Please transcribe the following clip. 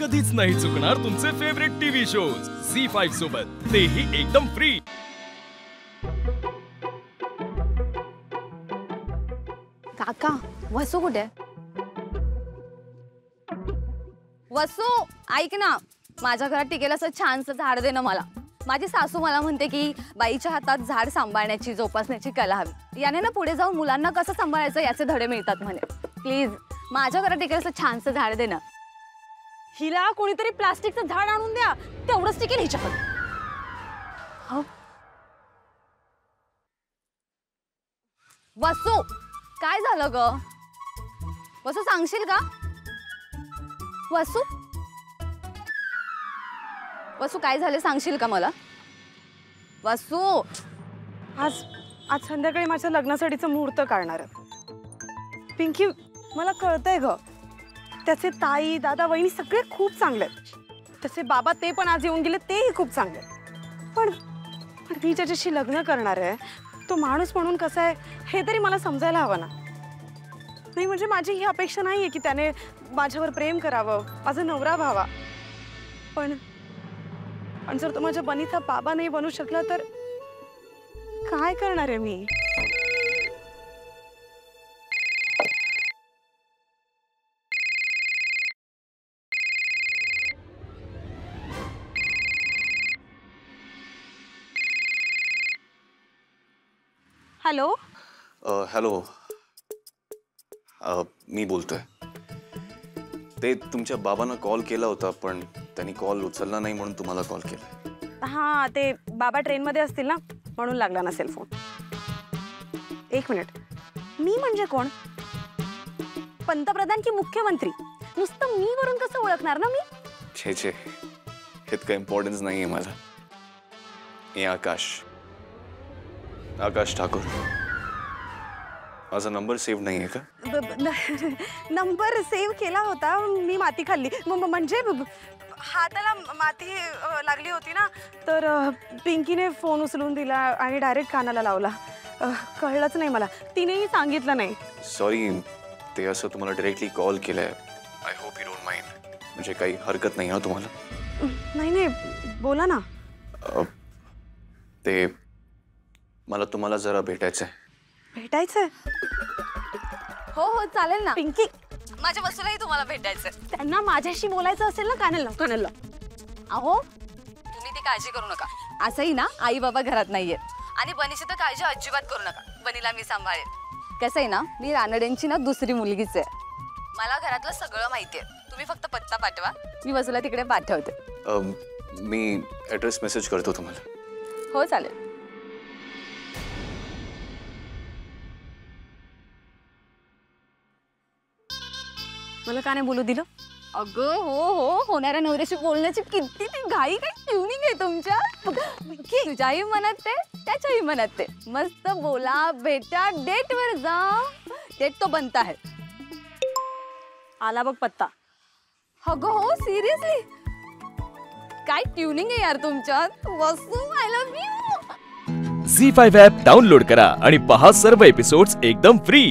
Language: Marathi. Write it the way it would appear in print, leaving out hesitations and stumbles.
कधीच नाही चुकणार तुमचे फेवरेट टीव्ही शोज झी5 सोबत, तेही एकदम फ्री। काका, वसू कुठे? वसू, ऐक ना, माझ्या घरात टिकेल असं छानसं झाड दे ना मला। माझी सासू मला म्हणते की बाईच्या हातात झाड सांभाळण्याची जोपासण्याची कला हवी, याने ना पुढे जाऊन मुलांना कसं सांभाळायचं याचे धडे मिळतात म्हणे। प्लीज माझ्या घरात टिकेल असं छानसं झाड दे ना। हिला कोणीतरी प्लास्टिकचं झाड आणून द्या, तेवढंच टिकेल हिच्याकडे। वसू, काय झालं ग? वसू सांगशील का? वसू, वसू काय झाले सांगशील का मला? वसू, आज संध्याकाळी माझ्या लग्नासाठीचं मुहूर्त काढणार आहे। पिंकी, मला कळतंय ग, त्याचे ताई दादा वहिनी सगळे खूप चांगले आहेत, त्याचे बाबा ते पण आज येऊन गेले, तेही खूप चांगले आहेत। पण मी ज्याच्याशी लग्न करणार आहे तो माणूस म्हणून कसा आहे हे तरी मला समजायला हवं ना। नाही म्हणजे माझी ही अपेक्षा नाहीये की त्याने माझ्यावर प्रेम करावं, माझा नवरा व्हावा, पण जर तो माझ्या बनीचा बाबा नाही बनू शकला तर काय करणार आहे मी? हॅलो हॅलो, मी बोलतोय। ते तुमच्या बाबांना कॉल केला होता पण त्यांनी कॉल उचलला नाही म्हणून तुम्हाला कॉल केला। हां, ते बाबा ट्रेनमध्ये असतील ना म्हणून लागला नसेल फोन। एक मिनिट, मी म्हणजे कोण? पंतप्रधान की मुख्यमंत्री? नुसतं मी वरून कसं ओळखणार ना मी? छे छे, इतकं इम्पॉर्टन्स नाहीये मला। हे आकाश ठाकूर। माझा नंबर सेव्ह नाहीये का? नंबर सेव्ह केला होता, मी माती खाल्ली, म्हणजे हाताला माती लागली होती ना, तर पिंकीने फोन उचलून दिला आणि डायरेक्ट कानाला लावला। कळलंच नाही मला, तिनेही सांगितलं नाही। सॉरी, ते असं तुम्हाला डायरेक्टली कॉल केलाय। I hope you don't mind, म्हणजे काही हरकत नाही ना तुम्हाला? नाही, बोला ना। ते मला तुम्हाला जरा भेटायचंय। भेटायचंय? हो चालेल ना। पिंकी, माझ्या वसूलाही तुम्हाला भेटायचंय। त्यांना माझ्याशी बोलायचं असेल ना, कानाला। अहो, तुम्ही ती काळजी करू नका। असंही ना आई बाबा घरात नाहीयेत आणि बनीची तर काळजी अजिबात करू नका, बनीला मी सांभाळेल। कसं आहे ना, मी रानडेंची ना दुसरी मुलगीच आहे, मला घरातलं सगळं माहिती आहे। तुम्ही फक्त पत्ता पाठवा, मी वसूला तिकडे पाठवते। मी ॲड्रेस मेसेज करतो तुम्हाला। हो चालेल। मला का नाही बोलू दिलं? अगं हो, होणाऱ्या नवऱ्याशी बोलण्याची किती ती घाई, काय ट्युनिंग आहे तुमच्या। तुझ्याही मनात ते, त्याच्याही मनात ते। मस्त बोला, भेटा, डेट वर जा। डेट तो बनता है। आला बघ पत्ता। अगं हो, सिरियसली काय ट्युनिंग आहे यार तुमच्यात। Vasu, I love you. Zee five app download करा आणि पहा सर्व एपिसोड्स एकदम फ्री।